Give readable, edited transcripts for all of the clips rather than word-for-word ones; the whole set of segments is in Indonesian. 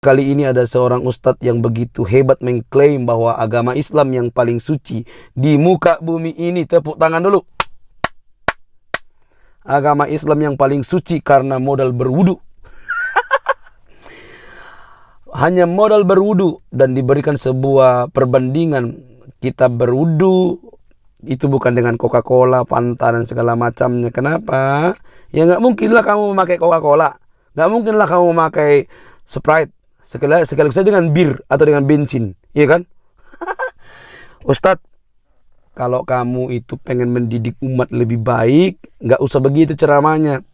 Kali ini ada seorang ustadz yang begitu hebat mengklaim bahwa agama Islam yang paling suci di muka bumi ini. Tepuk tangan dulu. Agama Islam yang paling suci karena modal berwudu. Hanya modal berwudu dan diberikan sebuah perbandingan. Kita berwudu itu bukan dengan Coca-Cola, Fanta dan segala macamnya. Kenapa? Ya nggak mungkinlah kamu memakai Coca-Cola. Nggak mungkinlah kamu memakai Sprite. Sekaligus dengan bir atau dengan bensin, iya kan? Ustadz, kalau kamu itu pengen mendidik umat lebih baik, nggak usah begitu ceramahnya.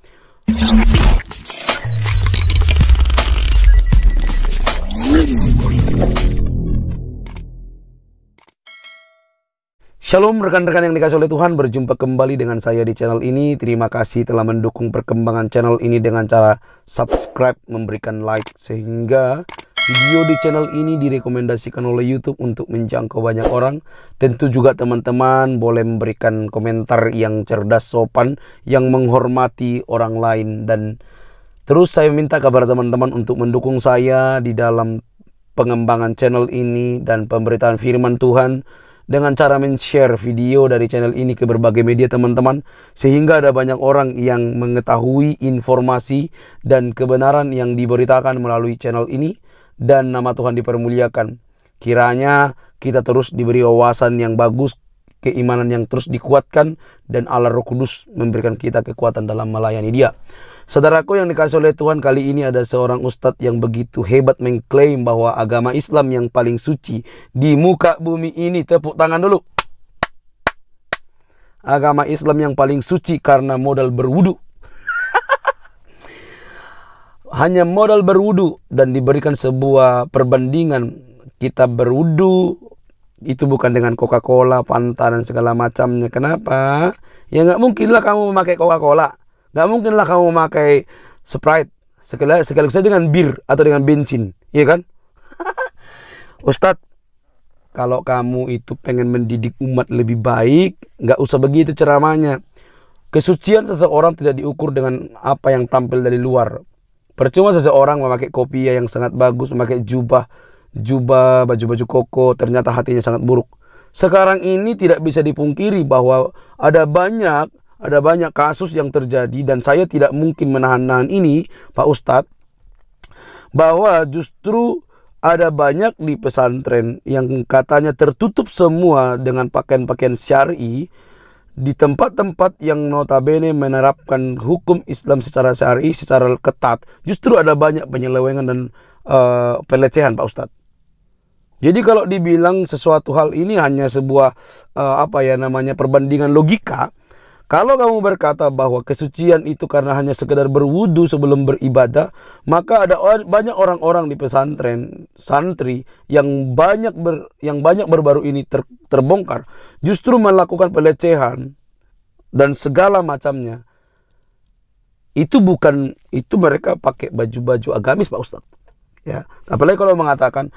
Shalom rekan-rekan yang dikasih oleh Tuhan, berjumpa kembali dengan saya di channel ini. Terima kasih telah mendukung perkembangan channel ini dengan cara subscribe, memberikan like, sehingga video di channel ini direkomendasikan oleh YouTube untuk menjangkau banyak orang. Tentu juga teman-teman boleh memberikan komentar yang cerdas, sopan, yang menghormati orang lain. Dan terus saya minta kepada teman-teman untuk mendukung saya di dalam pengembangan channel ini dan pemberitaan firman Tuhan dengan cara men-share video dari channel ini ke berbagai media teman-teman, sehingga ada banyak orang yang mengetahui informasi dan kebenaran yang diberitakan melalui channel ini, dan nama Tuhan dipermuliakan. Kiranya kita terus diberi wawasan yang bagus, keimanan yang terus dikuatkan, dan Allah Roh Kudus memberikan kita kekuatan dalam melayani Dia. Saudaraku yang dikasih oleh Tuhan, kali ini ada seorang ustadz yang begitu hebat mengklaim bahwa agama Islam yang paling suci di muka bumi ini. Tepuk tangan dulu. Agama Islam yang paling suci karena modal berwudu. Hanya modal berwudu dan diberikan sebuah perbandingan. Kita berwudu itu bukan dengan Coca-Cola, Fanta dan segala macamnya. Kenapa? Ya nggak mungkinlah kamu memakai Coca-Cola. Nggak mungkinlah kamu memakai Sprite. Sekaligus dengan bir atau dengan bensin, iya kan? Ustadz, kalau kamu itu pengen mendidik umat lebih baik, nggak usah begitu ceramahnya. Kesucian seseorang tidak diukur dengan apa yang tampil dari luar. Percuma seseorang memakai kopiah yang sangat bagus, memakai jubah, baju-baju koko, ternyata hatinya sangat buruk. Sekarang ini tidak bisa dipungkiri bahwa ada banyak kasus yang terjadi, dan saya tidak mungkin menahan-nahan ini, Pak Ustadz, bahwa justru ada banyak di pesantren yang katanya tertutup semua dengan pakaian-pakaian syar'i, di tempat-tempat yang notabene menerapkan hukum Islam secara syar'i, secara ketat, justru ada banyak penyelewengan dan pelecehan, Pak Ustadz. Jadi kalau dibilang sesuatu hal ini hanya sebuah perbandingan logika, kalau kamu berkata bahwa kesucian itu karena hanya sekedar berwudu sebelum beribadah, maka ada banyak orang-orang di pesantren, santri yang banyak baru-baru ini terbongkar, justru melakukan pelecehan dan segala macamnya. Itu mereka pakai baju-baju agamis, Pak Ustadz. Ya, apalagi kalau mengatakan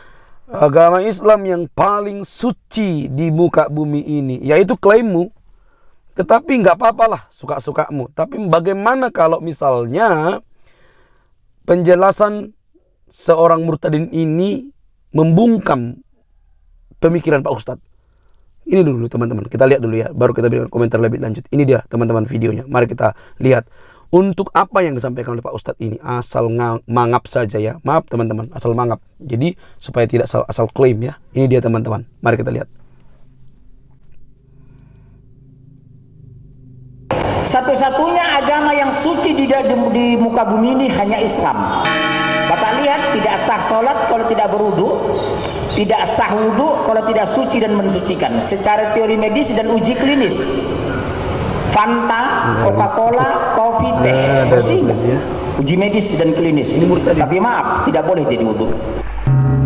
agama Islam yang paling suci di muka bumi ini, yaitu klaimmu. Tetapi nggak apa-apalah, suka-sukamu. Tapi bagaimana kalau misalnya penjelasan seorang murtadin ini membungkam pemikiran Pak Ustadz? Ini dulu teman-teman, kita lihat dulu ya, baru kita berikan komentar lebih lanjut. Ini dia teman-teman videonya, mari kita lihat. Untuk apa yang disampaikan oleh Pak Ustadz ini, asal mangap saja ya. Maaf teman-teman, asal mangap. Jadi supaya tidak asal klaim ya. Ini dia teman-teman, mari kita lihat. Satu-satunya agama yang suci di muka bumi ini hanya Islam. Bapak lihat, tidak sah sholat kalau tidak berwudu, tidak sah wudu kalau tidak suci dan mensucikan. Secara teori medis dan uji klinis, Fanta, Coca-Cola, kopi, teh bersih, uji medis dan klinis. Tapi maaf, tidak boleh jadi wudu.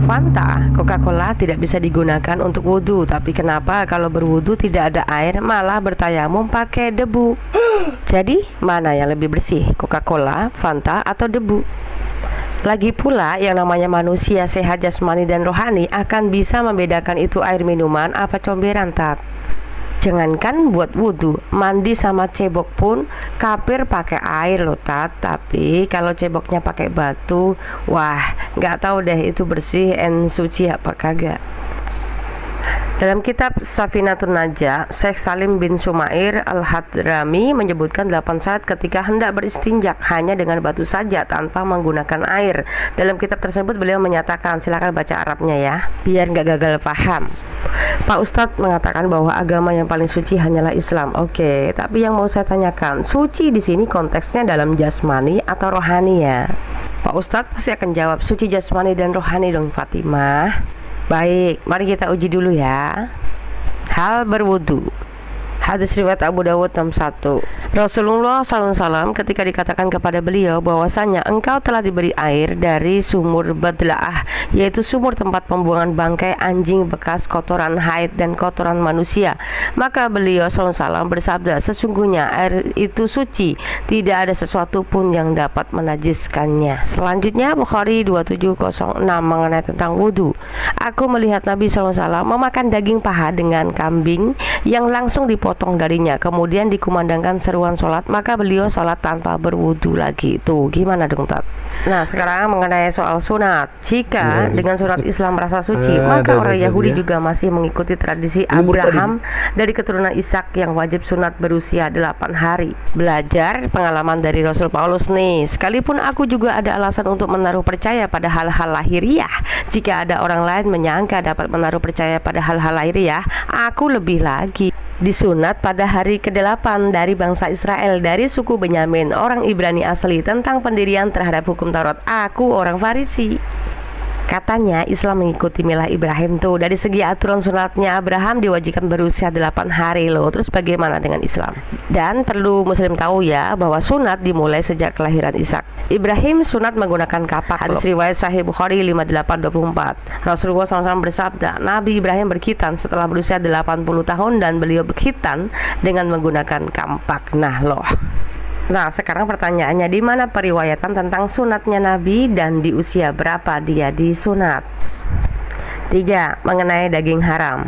Fanta, Coca-Cola tidak bisa digunakan untuk wudhu. Tapi kenapa kalau berwudhu tidak ada air, malah bertayamum pakai debu? Jadi mana yang lebih bersih, Coca-Cola, Fanta, atau debu? Lagi pula yang namanya manusia sehat jasmani dan rohani akan bisa membedakan itu air minuman apa comberan, Tat. Jangankan buat wudhu, mandi sama cebok pun kafir pakai air loh Tat. Tapi kalau ceboknya pakai batu, wah nggak tahu deh itu bersih and suci apa kagak. Dalam kitab Safinatun Najah, Syekh Salim bin Sumair Al-Hadrami menyebutkan 8 syarat ketika hendak beristinjak hanya dengan batu saja tanpa menggunakan air. Dalam kitab tersebut beliau menyatakan, silakan baca Arabnya ya, biar nggak gagal paham. Pak Ustadz mengatakan bahwa agama yang paling suci hanyalah Islam. Oke, tapi yang mau saya tanyakan, suci di sini konteksnya dalam jasmani atau rohani ya? Pak Ustadz pasti akan jawab suci jasmani dan rohani dong Fatimah. Baik, mari kita uji dulu ya. Hal berwudu. Hadis riwayat Abu Dawud 61. Rasulullah SAW ketika dikatakan kepada beliau bahwasanya engkau telah diberi air dari sumur Badla'ah, yaitu sumur tempat pembuangan bangkai anjing bekas kotoran haid dan kotoran manusia, maka beliau SAW bersabda, sesungguhnya air itu suci, tidak ada sesuatu pun yang dapat menajiskannya. Selanjutnya Bukhari 2706 mengenai tentang wudu. Aku melihat Nabi SAW memakan daging paha dengan kambing yang langsung dipotong darinya, kemudian dikumandangkan seruan sholat, maka beliau sholat tanpa berwudu lagi. Tuh gimana dong Tat? Nah sekarang mengenai soal sunat. Jika dengan sunat Islam merasa suci, maka orang Yahudi juga masih mengikuti tradisi Abraham dari keturunan Ishak yang wajib sunat berusia 8 hari. Belajar pengalaman dari Rasul Paulus nih. Sekalipun aku juga ada alasan untuk menaruh percaya pada hal-hal lahiriah, jika ada orang lain menyangka dapat menaruh percaya pada hal-hal lahiriah, aku lebih lagi. Disunat pada hari ke-8 dari bangsa Israel dari suku Benyamin, orang Ibrani asli, tentang pendirian terhadap hukum Taurat. Aku orang Farisi. Katanya Islam mengikuti milah Ibrahim tuh. Dari segi aturan sunatnya Abraham diwajibkan berusia 8 hari loh. Terus bagaimana dengan Islam? Dan perlu muslim tahu ya bahwa sunat dimulai sejak kelahiran Ishak. Ibrahim sunat menggunakan kapak. Hadis riwayat Sahih Bukhari 5824. Rasulullah SAW bersabda, Nabi Ibrahim berkhitan setelah berusia 80 tahun dan beliau berkhitan dengan menggunakan kampak. Nah loh. Nah sekarang pertanyaannya, di mana periwayatan tentang sunatnya Nabi dan di usia berapa dia disunat? 3. Mengenai daging haram.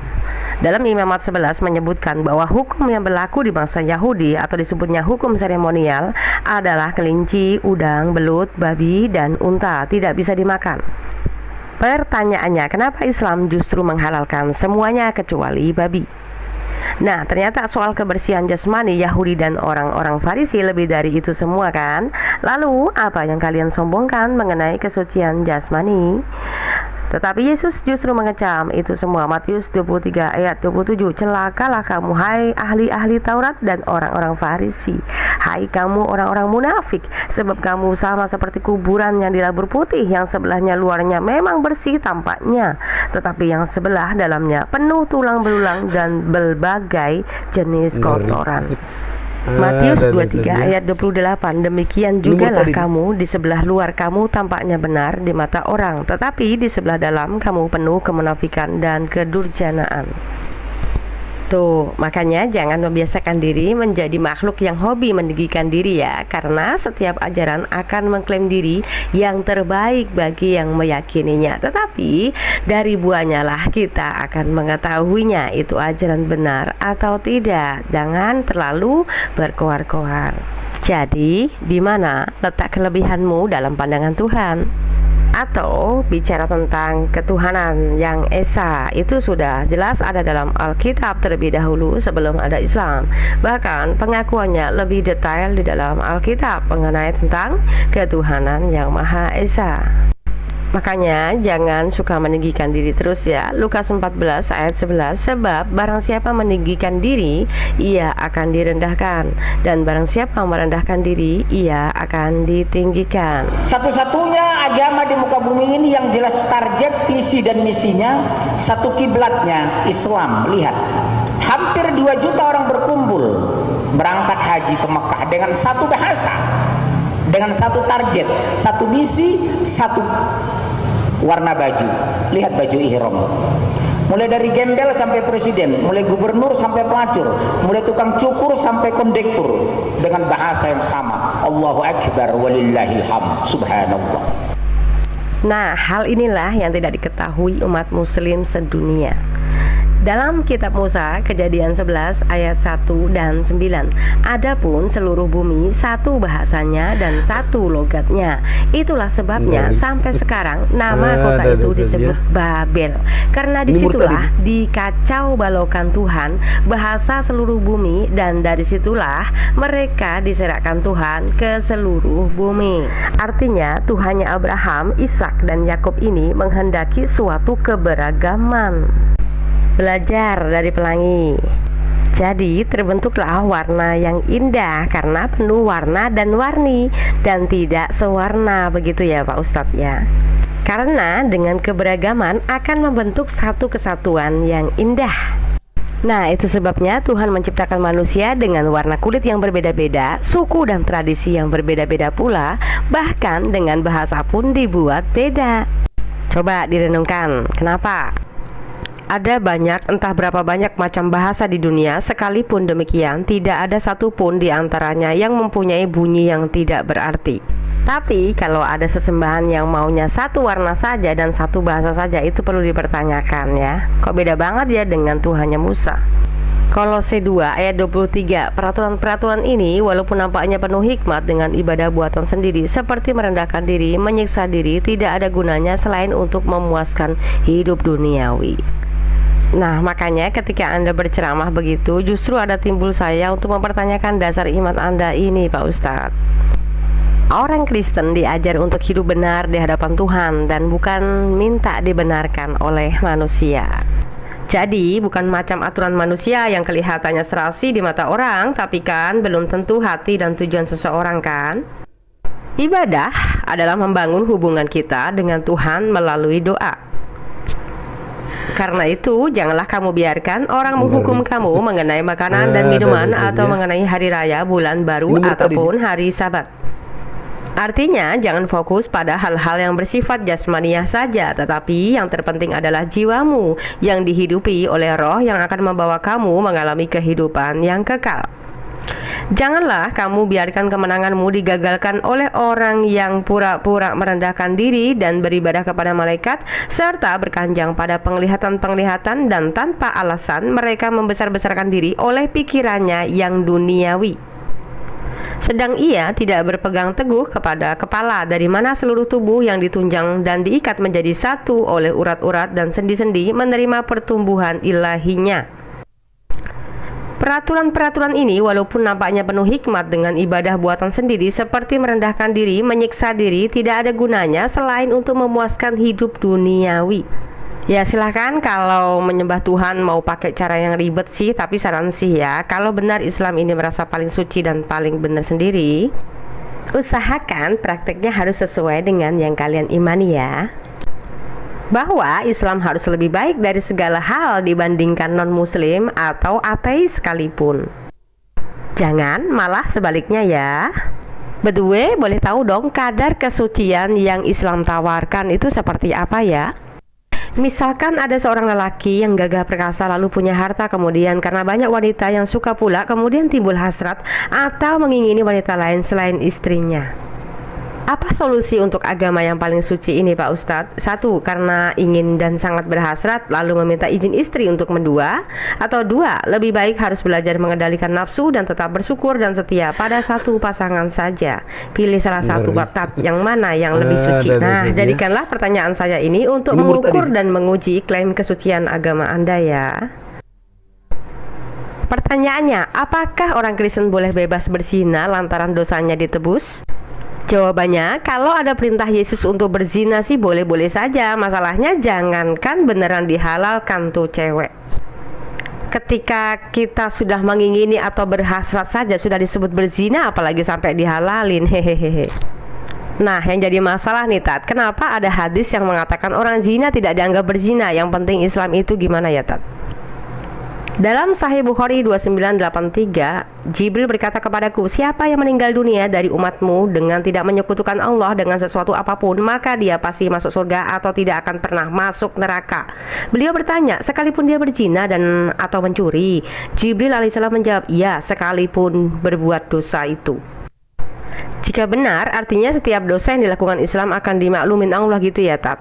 Dalam Imamat 11 menyebutkan bahwa hukum yang berlaku di bangsa Yahudi atau disebutnya hukum seremonial adalah kelinci, udang, belut, babi, dan unta tidak bisa dimakan. Pertanyaannya, kenapa Islam justru menghalalkan semuanya kecuali babi? Nah ternyata soal kebersihan jasmani Yahudi dan orang-orang Farisi lebih dari itu semua kan. Lalu apa yang kalian sombongkan mengenai kesucian jasmani? Tetapi Yesus justru mengecam itu semua. Matius 23 ayat 27. Celakalah kamu hai ahli-ahli Taurat dan orang-orang Farisi, hai kamu orang-orang munafik, sebab kamu sama seperti kuburan yang dilabur putih, yang sebelahnya luarnya memang bersih tampaknya, tetapi yang sebelah dalamnya penuh tulang belulang dan berbagai jenis kotoran. Matius 23 ayat 28. Demikian jugalah kamu, di sebelah luar kamu tampaknya benar di mata orang, tetapi di sebelah dalam kamu penuh kemunafikan dan kedurjanaan. Tuh, makanya jangan membiasakan diri menjadi makhluk yang hobi meninggikan diri ya, karena setiap ajaran akan mengklaim diri yang terbaik bagi yang meyakininya. Tetapi dari buahnya lah kita akan mengetahuinya itu ajaran benar atau tidak. Jangan terlalu berkoar-koar. Jadi, di mana letak kelebihanmu dalam pandangan Tuhan? Atau bicara tentang ketuhanan yang esa, itu sudah jelas ada dalam Alkitab terlebih dahulu sebelum ada Islam. Bahkan pengakuannya lebih detail di dalam Alkitab mengenai tentang ketuhanan yang Maha Esa. Makanya jangan suka meninggikan diri terus ya. Lukas 14 ayat 11. Sebab barang siapa meninggikan diri, ia akan direndahkan, dan barang siapa merendahkan diri, ia akan ditinggikan. Satu-satunya agama di muka bumi ini yang jelas target, visi dan misinya, satu kiblatnya Islam. Lihat, hampir 2 juta orang berkumpul berangkat haji ke Mekah dengan satu bahasa, dengan satu target, satu misi, satu warna baju. Lihat baju ihram, mulai dari gembel sampai presiden, mulai gubernur sampai pelacur, mulai tukang cukur sampai kondektur, dengan bahasa yang sama, Allahu Akbar walillahil hamd, subhanallah. Nah hal inilah yang tidak diketahui umat muslim sedunia. Dalam kitab Musa, Kejadian 11 ayat 1 dan 9. Adapun seluruh bumi satu bahasanya dan satu logatnya. Itulah sebabnya sampai sekarang nama kota itu disebut Babel. Karena disitulah dikacau balaukan Tuhan bahasa seluruh bumi, dan dari situlah mereka diserahkan Tuhan ke seluruh bumi. Artinya Tuhannya Abraham, Ishak dan Yakub ini menghendaki suatu keberagaman. Belajar dari pelangi. Jadi terbentuklah warna yang indah karena penuh warna dan warni, dan tidak sewarna, begitu ya Pak Ustadz ya. Karena dengan keberagaman akan membentuk satu kesatuan yang indah. Nah, itu sebabnya Tuhan menciptakan manusia dengan warna kulit yang berbeda-beda, suku dan tradisi yang berbeda-beda pula, bahkan dengan bahasa pun dibuat beda. Coba direnungkan, kenapa? Ada banyak, entah berapa banyak macam bahasa di dunia, sekalipun demikian tidak ada satupun di antaranya yang mempunyai bunyi yang tidak berarti. Tapi kalau ada sesembahan yang maunya satu warna saja dan satu bahasa saja, itu perlu dipertanyakan ya. Kok beda banget ya dengan Tuhannya Musa? Kolose 2 ayat 23. Peraturan-peraturan ini walaupun nampaknya penuh hikmat dengan ibadah buatan sendiri seperti merendahkan diri, menyiksa diri, tidak ada gunanya selain untuk memuaskan hidup duniawi. Nah, makanya ketika Anda berceramah begitu, justru ada timbul saya untuk mempertanyakan dasar iman Anda ini, Pak Ustadz. Orang Kristen diajar untuk hidup benar di hadapan Tuhan dan bukan minta dibenarkan oleh manusia. Jadi, bukan macam aturan manusia yang kelihatannya serasi di mata orang, tapi kan belum tentu hati dan tujuan seseorang kan? Ibadah adalah membangun hubungan kita dengan Tuhan melalui doa. Karena itu, janganlah kamu biarkan orang menghukum kamu mengenai makanan dan minuman atau mengenai hari raya, bulan baru, ataupun hari Sabat. Artinya, jangan fokus pada hal-hal yang bersifat jasmaniah saja, tetapi yang terpenting adalah jiwamu yang dihidupi oleh roh yang akan membawa kamu mengalami kehidupan yang kekal. Janganlah kamu biarkan kemenanganmu digagalkan oleh orang yang pura-pura merendahkan diri dan beribadah kepada malaikat, serta berkanjang pada penglihatan-penglihatan, dan tanpa alasan mereka membesar-besarkan diri oleh pikirannya yang duniawi. Sedang ia tidak berpegang teguh kepada kepala, dari mana seluruh tubuh yang ditunjang dan diikat menjadi satu oleh urat-urat dan sendi-sendi menerima pertumbuhan ilahinya. Peraturan-peraturan ini walaupun nampaknya penuh hikmat dengan ibadah buatan sendiri seperti merendahkan diri, menyiksa diri, tidak ada gunanya selain untuk memuaskan hidup duniawi. Ya silahkan kalau menyembah Tuhan mau pakai cara yang ribet sih, tapi saran sih ya, kalau benar Islam ini merasa paling suci dan paling benar sendiri, usahakan prakteknya harus sesuai dengan yang kalian imani ya. Bahwa Islam harus lebih baik dari segala hal dibandingkan non-muslim atau ateis sekalipun. Jangan malah sebaliknya ya. By the way, boleh tahu dong kadar kesucian yang Islam tawarkan itu seperti apa ya? Misalkan ada seorang lelaki yang gagah perkasa lalu punya harta, kemudian karena banyak wanita yang suka pula, kemudian timbul hasrat atau mengingini wanita lain selain istrinya. Apa solusi untuk agama yang paling suci ini Pak Ustadz? 1. Karena ingin dan sangat berhasrat lalu meminta izin istri untuk mendua. Atau 2. Lebih baik harus belajar mengendalikan nafsu dan tetap bersyukur dan setia pada satu pasangan saja. Pilih salah satu Pak, yang mana yang lebih suci. Nah, jadikanlah pertanyaan saya ini untuk mengukur dan menguji klaim kesucian agama Anda ya. Pertanyaannya, apakah orang Kristen boleh bebas berzina lantaran dosanya ditebus? Jawabannya, kalau ada perintah Yesus untuk berzina sih boleh-boleh saja. Masalahnya jangankan beneran dihalalkan tuh cewek. Ketika kita sudah mengingini atau berhasrat saja sudah disebut berzina, apalagi sampai dihalalin, hehehe. Nah, yang jadi masalah nih Tat, kenapa ada hadis yang mengatakan orang zina tidak dianggap berzina? Yang penting Islam itu gimana ya Tat? Dalam Sahih Bukhari 2983, Jibril berkata kepadaku, siapa yang meninggal dunia dari umatmu dengan tidak menyekutukan Allah dengan sesuatu apapun, maka dia pasti masuk surga atau tidak akan pernah masuk neraka. Beliau bertanya, sekalipun dia berzina dan atau mencuri? Jibril alaihissalam menjawab, ya, sekalipun berbuat dosa itu. Jika benar, artinya setiap dosa yang dilakukan Islam akan dimaklumin Allah gitu ya Tat.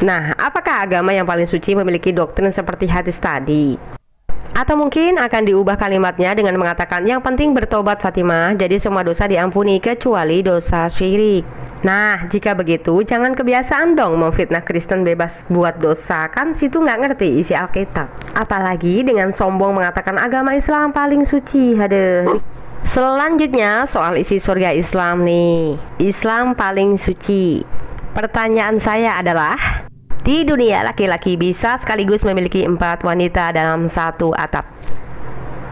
Nah, apakah agama yang paling suci memiliki doktrin seperti hadis tadi? Atau mungkin akan diubah kalimatnya dengan mengatakan yang penting bertobat Fatimah, jadi semua dosa diampuni kecuali dosa syirik. Nah, jika begitu jangan kebiasaan dong memfitnah Kristen bebas buat dosa, kan situ nggak ngerti isi Alkitab. Apalagi dengan sombong mengatakan agama Islam paling suci. Aduh. Selanjutnya soal isi surga Islam nih. Islam paling suci. Pertanyaan saya adalah, di dunia laki-laki bisa sekaligus memiliki 4 wanita dalam satu atap.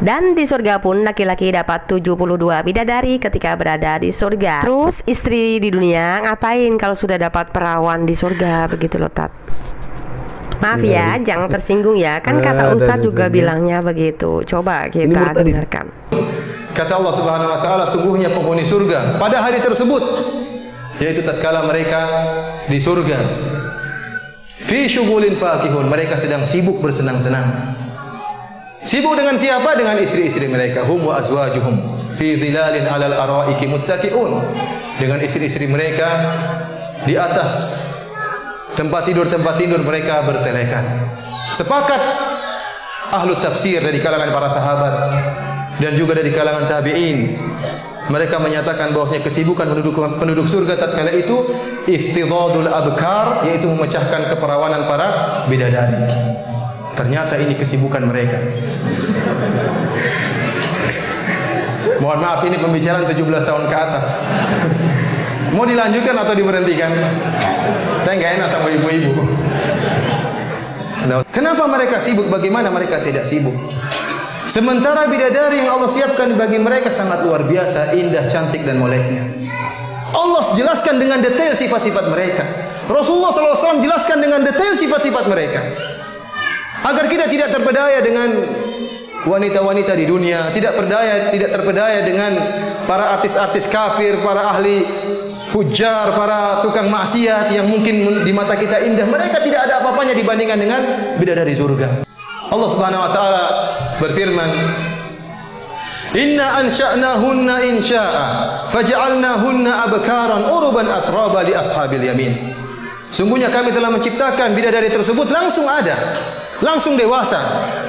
Dan di surga pun laki-laki dapat 72 bidadari ketika berada di surga. Terus istri di dunia ngapain kalau sudah dapat perawan di surga? Begitu loh, Tat. Maaf ya, jangan tersinggung ya. Kan kata Ustadz juga bilangnya begitu. Coba kita dengarkan. Kata Allah Subhanahu wa taala, sungguhnya penghuni surga pada hari tersebut, yaitu tatkala mereka di surga, fi syughulin fakihun, mereka sedang sibuk bersenang-senang. Sibuk dengan siapa? Dengan istri-istri mereka. Hum wa azwajuhum fi dhilalin 'alal araiki muttaqi'un. Dengan istri-istri mereka di atas tempat tidur mereka bertelekan. Sepakat ahlu tafsir dari kalangan para sahabat dan juga dari kalangan tabi'in, mereka menyatakan bahwasanya kesibukan penduduk surga tatkala itu iftidadul abkar, yaitu memecahkan keperawanan para bidadari. Ternyata ini kesibukan mereka. Mohon maaf, ini pembicaraan 17 tahun ke atas. Mau dilanjutkan atau diberhentikan? Saya nggak enak sama ibu-ibu. Kenapa mereka sibuk? Bagaimana mereka tidak sibuk? Sementara bidadari yang Allah siapkan bagi mereka sangat luar biasa, indah, cantik dan moleknya. Allah jelaskan dengan detail sifat-sifat mereka. Rasulullah SAW jelaskan dengan detail sifat-sifat mereka. Agar kita tidak terpedaya dengan wanita-wanita di dunia, tidak terpedaya dengan para artis-artis kafir, para ahli fujar, para tukang maksiat yang mungkin di mata kita indah. Mereka tidak ada apa-apanya dibandingkan dengan bidadari surga. Allah Subhanahu wa taala berfirman, "Inna ansha'nahunna insya'a faj'alnahunna abkaran uruban atraba li ashabil yamin." Sungguhnya kami telah menciptakan bidadari tersebut langsung ada, langsung dewasa,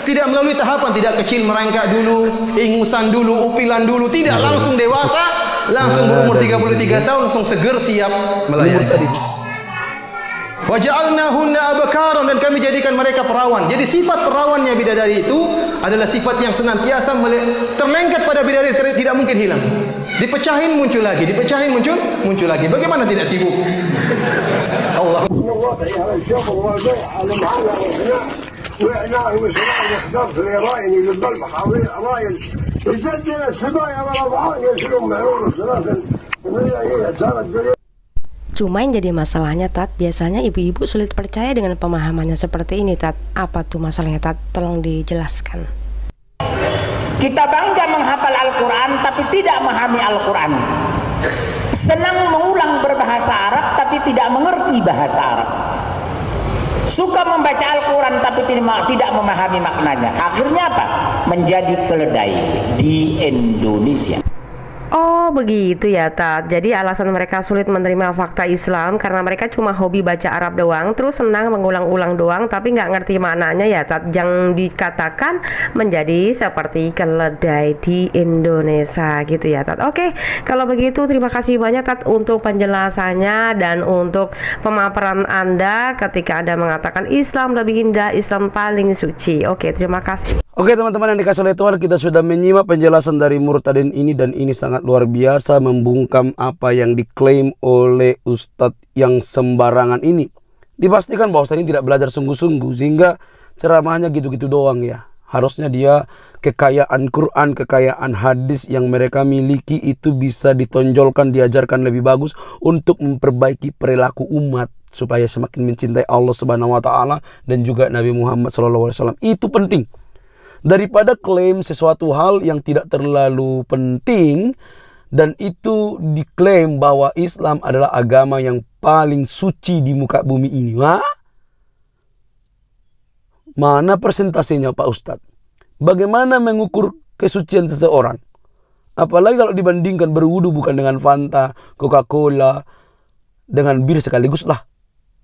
tidak melalui tahapan, tidak kecil merangkak dulu, ingusan dulu, upilan dulu, tidak, langsung dewasa, langsung berumur 33 tahun, langsung seger siap melayani. Wa ja'alnahunna abkaran, dan kami jadikan mereka perawan. Jadi sifat perawannya bidadari itu adalah sifat yang senantiasa terlengket pada bidadari, tidak mungkin hilang. Dipecahin muncul lagi, dipecahin muncul lagi. Bagaimana tidak sibuk? Allah. Cuma yang jadi masalahnya, Tat, biasanya ibu-ibu sulit percaya dengan pemahamannya seperti ini, Tat. Apa tuh masalahnya, Tat? Tolong dijelaskan. Kita bangga menghafal Al-Quran tapi tidak memahami Al-Quran. Senang mengulang berbahasa Arab tapi tidak mengerti bahasa Arab. Suka membaca Al-Quran tapi tidak memahami maknanya. Akhirnya apa? Menjadi keledai di Indonesia. Oh begitu ya, Tat. Jadi alasan mereka sulit menerima fakta Islam karena mereka cuma hobi baca Arab doang, terus senang mengulang-ulang doang tapi nggak ngerti maknanya ya, Tat. Yang dikatakan menjadi seperti keledai di Indonesia gitu ya, Tat. Oke, kalau begitu terima kasih banyak, Tat, untuk penjelasannya dan untuk pemaparan Anda ketika Anda mengatakan Islam lebih indah, Islam paling suci. Oke, terima kasih. Oke teman-teman yang dikasih oleh Tuhan, kita sudah menyimak penjelasan dari Murtadin ini, dan ini sangat luar biasa membungkam apa yang diklaim oleh Ustadz yang sembarangan ini. Dipastikan bahwa ini tidak belajar sungguh-sungguh sehingga ceramahnya gitu-gitu doang ya. Harusnya dia kekayaan Quran, kekayaan hadis yang mereka miliki itu bisa ditonjolkan, diajarkan lebih bagus untuk memperbaiki perilaku umat supaya semakin mencintai Allah Subhanahu wa taala dan juga Nabi Muhammad SAW. Itu penting. Daripada klaim sesuatu hal yang tidak terlalu penting dan itu diklaim bahwa Islam adalah agama yang paling suci di muka bumi ini. Wah? Mana persentasenya Pak Ustadz? Bagaimana mengukur kesucian seseorang? Apalagi kalau dibandingkan berwudu bukan dengan Fanta, Coca-Cola, dengan bir sekaligus lah.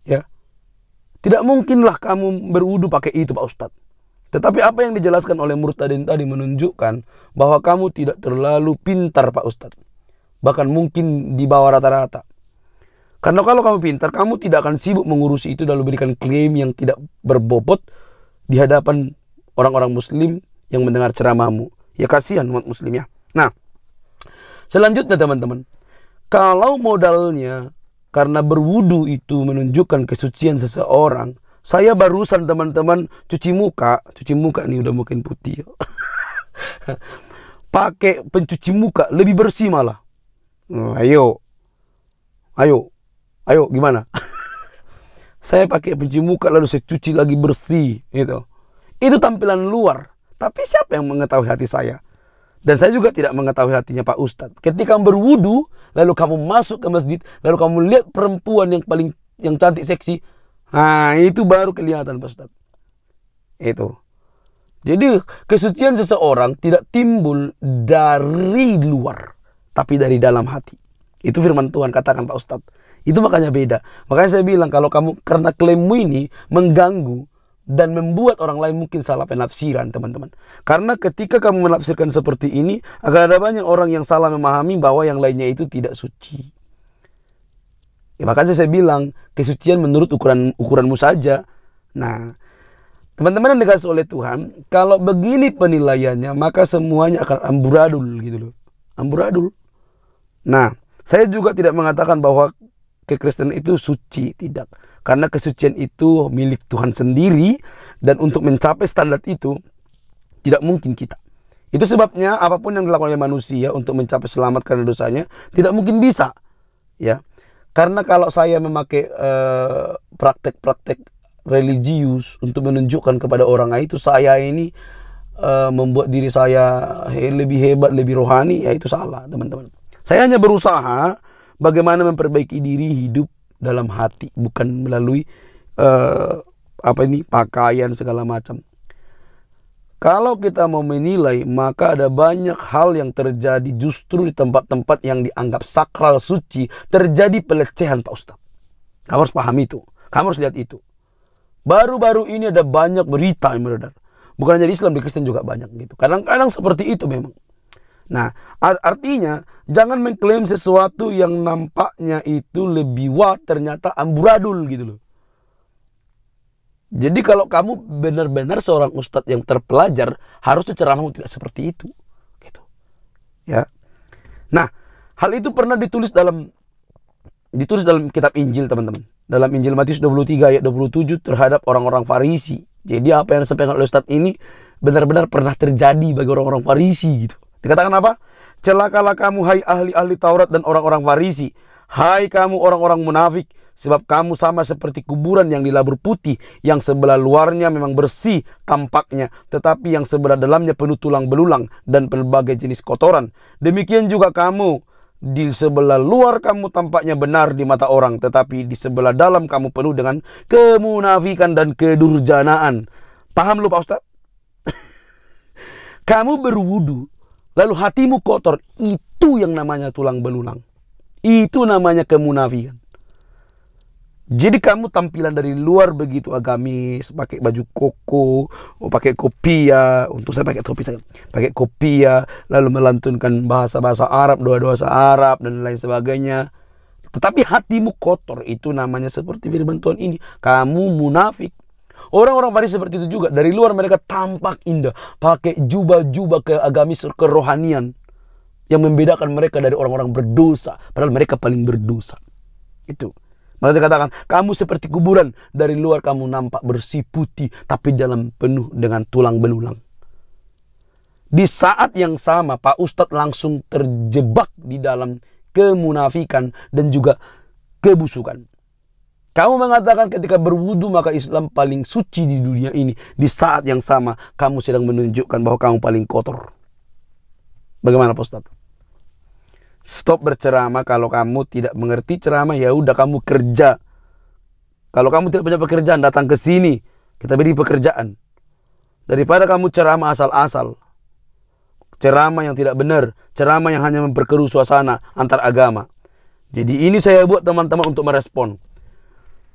Ya. Tidak mungkinlah kamu berwudu pakai itu Pak Ustadz. Tetapi apa yang dijelaskan oleh Murtadin tadi menunjukkan bahwa kamu tidak terlalu pintar Pak Ustadz. Bahkan mungkin di bawah rata-rata. Karena kalau kamu pintar, kamu tidak akan sibuk mengurusi itu dan berikan klaim yang tidak berbobot di hadapan orang-orang muslim yang mendengar ceramahmu. Ya kasihan umat muslim ya. Nah, selanjutnya teman-teman. Kalau modalnya karena berwudu itu menunjukkan kesucian seseorang, saya barusan teman-teman cuci muka nih udah makin putih. Pakai pencuci muka lebih bersih malah. Ayo gimana? Saya pakai pencuci muka lalu saya cuci lagi bersih gitu. Itu tampilan luar. Tapi siapa yang mengetahui hati saya? Dan saya juga tidak mengetahui hatinya Pak Ustadz. Ketika berwudu, lalu kamu masuk ke masjid, lalu kamu lihat perempuan yang cantik seksi, nah itu baru kelihatan Pak Ustadz. Itu. Jadi kesucian seseorang tidak timbul dari luar, tapi dari dalam hati. Itu firman Tuhan katakan Pak Ustadz. Itu makanya beda. Makanya saya bilang kalau kamu karena klaimmu ini mengganggu dan membuat orang lain mungkin salah penafsiran teman-teman. Karena ketika kamu menafsirkan seperti ini, akan ada banyak orang yang salah memahami bahwa yang lainnya itu tidak suci. Ya, makanya saya bilang kesucian menurut ukuranmu saja. Nah, teman-teman yang dikasih oleh Tuhan, kalau begini penilaiannya maka semuanya akan amburadul gitu loh. Amburadul. Nah, saya juga tidak mengatakan bahwa kekristenan itu suci, tidak. Karena kesucian itu milik Tuhan sendiri dan untuk mencapai standar itu tidak mungkin kita. Itu sebabnya apapun yang dilakukan oleh manusia untuk mencapai selamat karena dosanya tidak mungkin bisa. Ya. Karena kalau saya memakai praktek-praktek religius untuk menunjukkan kepada orang itu saya ini membuat diri saya lebih hebat, lebih rohani, ya itu salah teman-teman. Saya hanya berusaha bagaimana memperbaiki diri hidup dalam hati, bukan melalui pakaian segala macam. Kalau kita mau menilai, maka ada banyak hal yang terjadi justru di tempat-tempat yang dianggap sakral suci, terjadi pelecehan Pak Ustadz. Kamu harus paham itu, kamu harus lihat itu. Baru-baru ini ada banyak berita yang beredar. Bukan hanya di Islam, di Kristen juga banyak gitu. Kadang-kadang seperti itu memang. Nah, artinya jangan mengklaim sesuatu yang nampaknya itu lebih ternyata amburadul gitu loh. Jadi kalau kamu benar-benar seorang ustadz yang terpelajar, harusnya ceramahmu tidak seperti itu gitu. Ya. Nah, hal itu pernah ditulis dalam kitab Injil teman-teman. Dalam Injil Matius 23 ayat 27 terhadap orang-orang Farisi. Jadi apa yang disampaikan oleh ustadz ini benar-benar pernah terjadi bagi orang-orang Farisi gitu. Dikatakan apa? Celakalah kamu hai ahli-ahli Taurat dan orang-orang Farisi. Hai kamu orang-orang munafik. Sebab kamu sama seperti kuburan yang dilabur putih. Yang sebelah luarnya memang bersih tampaknya. Tetapi yang sebelah dalamnya penuh tulang belulang dan berbagai jenis kotoran. Demikian juga kamu. Di sebelah luar kamu tampaknya benar di mata orang. Tetapi di sebelah dalam kamu penuh dengan kemunafikan dan kedurjanaan. Paham lu Pak Ustadz? Kamu berwudu. Lalu hatimu kotor, itu yang namanya tulang belulang. Itu namanya kemunafikan. Jadi kamu tampilan dari luar begitu agamis, pakai baju koko, pakai kopiah, untuk saya pakai topi saya, pakai kopiah, lalu melantunkan bahasa-bahasa Arab, doa-doa Arab dan lain sebagainya. Tetapi hatimu kotor, itu namanya seperti firman Tuhan ini, kamu munafik. Orang-orang Farisi seperti itu juga. Dari luar mereka tampak indah. Pakai jubah-jubah keagamis, kerohanian. Yang membedakan mereka dari orang-orang berdosa. Padahal mereka paling berdosa. Itu. Maka dikatakan, kamu seperti kuburan. Dari luar kamu nampak bersih putih. Tapi dalam penuh dengan tulang belulang. Di saat yang sama, Pak Ustadz langsung terjebak di dalam kemunafikan dan juga kebusukan. Kamu mengatakan ketika berwudu maka Islam paling suci di dunia ini. Di saat yang sama kamu sedang menunjukkan bahwa kamu paling kotor. Bagaimana Pak Ustadz? Stop berceramah. Kalau kamu tidak mengerti ceramah, ya udah kamu kerja. Kalau kamu tidak punya pekerjaan, datang ke sini. Kita beri pekerjaan. Daripada kamu ceramah asal-asal. Ceramah yang tidak benar. Ceramah yang hanya memperkeruh suasana antar agama. Jadi ini saya buat teman-teman untuk merespon.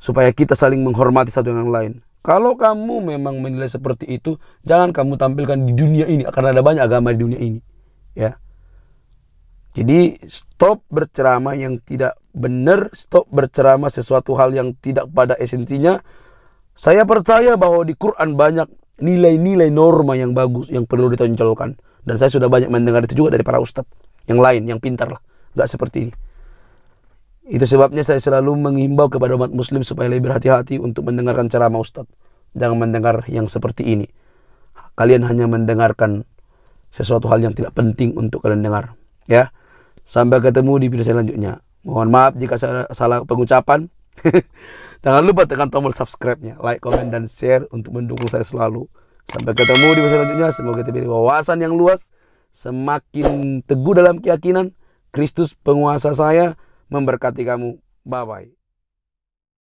supaya kita saling menghormati satu dengan lain. Kalau kamu memang menilai seperti itu, jangan kamu tampilkan di dunia ini, akan ada banyak agama di dunia ini, ya. Jadi stop berceramah yang tidak benar, stop berceramah sesuatu hal yang tidak pada esensinya. Saya percaya bahwa di Quran banyak nilai-nilai norma yang bagus yang perlu ditonjolkan, dan saya sudah banyak mendengar itu juga dari para ustadz yang lain yang pintar lah, nggak seperti ini. Itu sebabnya saya selalu mengimbau kepada umat muslim supaya lebih berhati-hati untuk mendengarkan ceramah ustadz. Jangan mendengar yang seperti ini. Kalian hanya mendengarkan sesuatu hal yang tidak penting untuk kalian dengar, ya. Sampai ketemu di video selanjutnya. Mohon maaf jika salah pengucapan. Jangan lupa tekan tombol subscribe-nya, like, komen, dan share untuk mendukung saya selalu. Sampai ketemu di video selanjutnya. Semoga kita diberi wawasan yang luas, semakin teguh dalam keyakinan. Kristus penguasa saya memberkati kamu. Bye-bye.